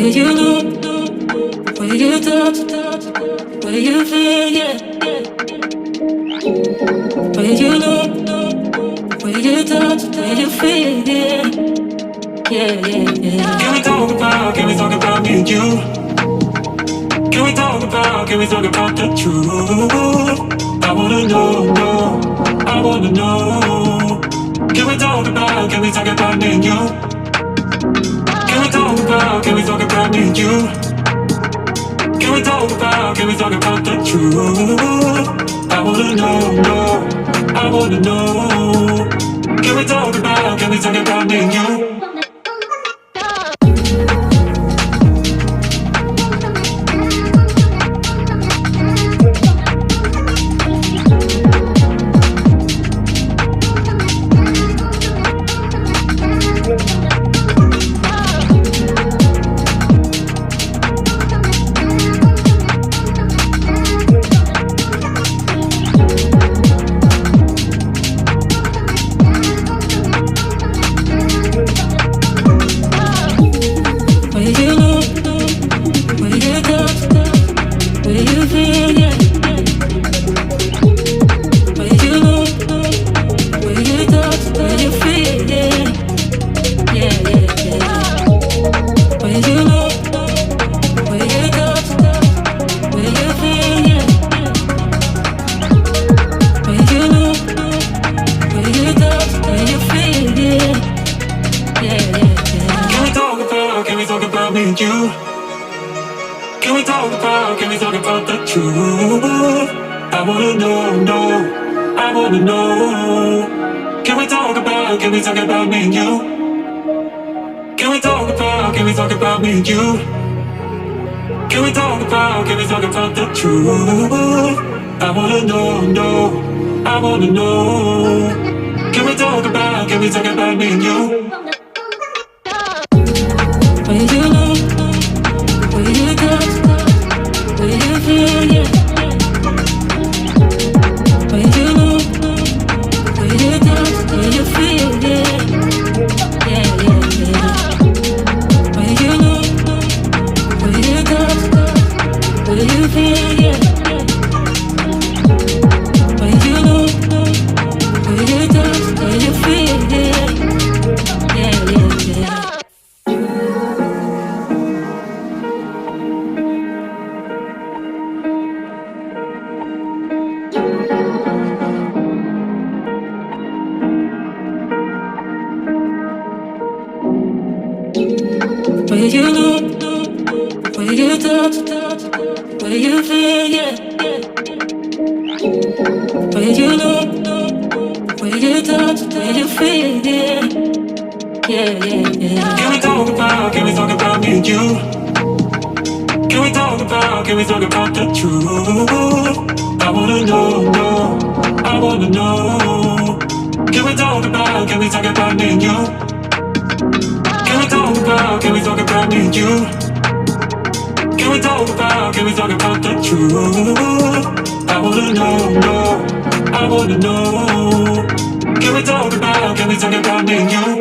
you know, where you touch, where you feel, yeah. Where you know, where you touch, where you feel, yeah. Yeah, yeah, yeah. Can we talk about me and you? Can we talk about the truth? I wanna know, I wanna know. Can we talk about me and you? Can we talk about me and you? Can we talk about the truth? I wanna know, I wanna know. Can we talk about me and you? Can we talk about the truth? I wanna know, I wanna know. Can we talk about me and you? Can we talk about me and you? Can we talk about the truth? I wanna know, I wanna know. Can we talk about me and you? Where you know, where you touch, where you feel, yeah. Where you know, where you touch, where you feel, yeah. Yeah, yeah, yeah. Where you know, where you touch, where you feel, yeah. Where you know, where you touch, where you feel, yeah. Yeah, yeah, yeah. Where you know, where you touch, where you feel, yeah. Where you know, where you touch, where you feel, yeah. Yeah, yeah, yeah. Can we talk about me and you? Can we talk about the truth? I wanna know, I wanna know. Can we talk about me and you? Can we talk about me and you? Can we talk about the truth? I wanna know, I wanna know. Can we talk about me and you?